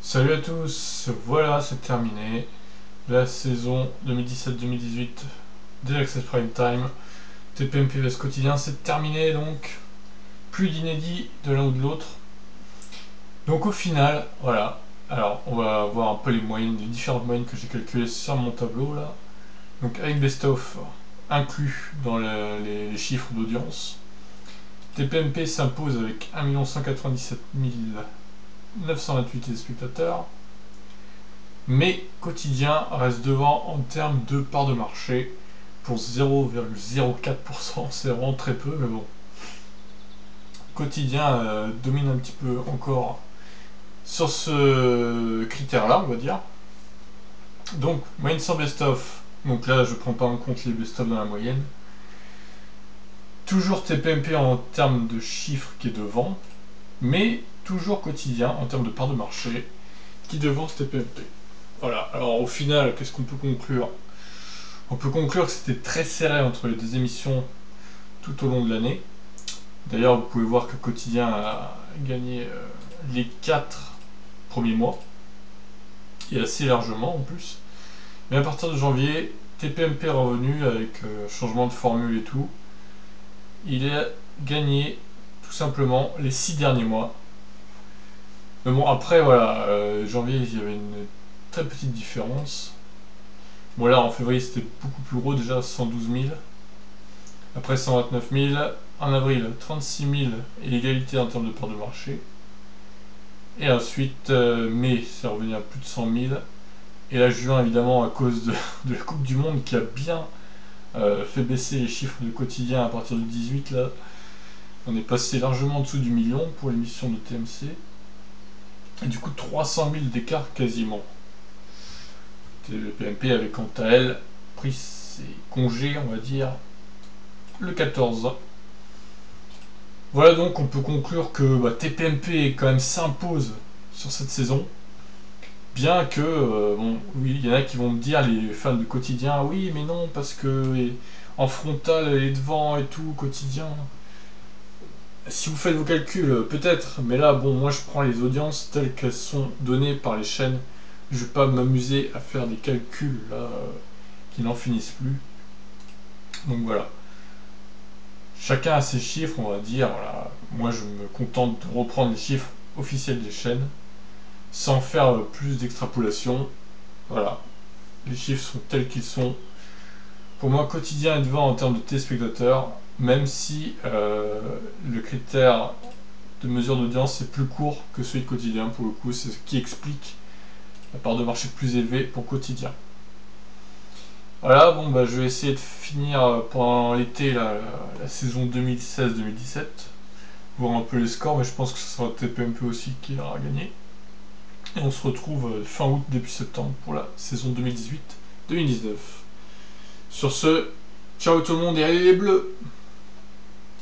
Salut à tous, voilà c'est terminé, la saison 2017-2018 des Access Prime Time, TPMP vs quotidien, c'est terminé donc, plus d'inédits de l'un ou de l'autre. Donc au final, voilà, alors on va voir un peu les moyennes, les différentes moyennes que j'ai calculées sur mon tableau là, donc avec best-of inclus dans les chiffres d'audience. TPMP s'impose avec 1 197 928 téléspectateurs. Mais Quotidien reste devant en termes de part de marché pour 0,04%, c'est vraiment très peu, mais bon. Quotidien domine un petit peu encore sur ce critère-là, on va dire. Donc, moyenne sans best-of, donc là je prends pas en compte les best-of dans la moyenne. Toujours TPMP en termes de chiffres qui est devant, mais toujours Quotidien en termes de part de marché qui devance TPMP. Voilà, alors au final, qu'est-ce qu'on peut conclure? On peut conclure que c'était très serré entre les deux émissions tout au long de l'année. D'ailleurs, vous pouvez voir que Quotidien a gagné les 4 premiers mois, et assez largement en plus. Mais à partir de janvier, TPMP est revenu avec changement de formule et tout. Il a gagné tout simplement les 6 derniers mois. Mais bon, après, voilà, janvier, il y avait une très petite différence. Bon, là, en février, c'était beaucoup plus gros, déjà 112 000. Après 129 000, en avril 36 000 et l'égalité en termes de part de marché. Et ensuite mai, c'est revenu à plus de 100 000. Et là juin évidemment à cause de la Coupe du Monde qui a bien fait baisser les chiffres de quotidien à partir du 18 là. On est passé largement en dessous du million pour l'émission de TMC. Et du coup 300 000 d'écart quasiment. Le PMP avait quant à elle pris ses congés on va dire le 14. Voilà donc on peut conclure que TPMP quand même s'impose sur cette saison. Bien que, bon, oui, il y en a qui vont me dire, les fans de quotidien, oui, mais non, parce que en frontal, elle est devant et tout, quotidien. Si vous faites vos calculs, peut-être, mais là, bon, moi je prends les audiences telles qu'elles sont données par les chaînes. Je vais pas m'amuser à faire des calculs là, qui n'en finissent plus. Donc voilà. Chacun a ses chiffres, on va dire. Voilà. Moi je me contente de reprendre les chiffres officiels des chaînes, sans faire plus d'extrapolation. Voilà. Les chiffres sont tels qu'ils sont. Pour moi, quotidien est devant en termes de téléspectateurs, même si le critère de mesure d'audience est plus court que celui de quotidien. Pour le coup, c'est ce qui explique la part de marché plus élevée pour quotidien. Voilà, bon, je vais essayer de finir pendant l'été la saison 2016-2017, voir un peu les scores, mais je pense que ce sera TPMP aussi qui aura gagné. Et on se retrouve fin août, début septembre pour la saison 2018-2019. Sur ce, ciao tout le monde et allez les bleus!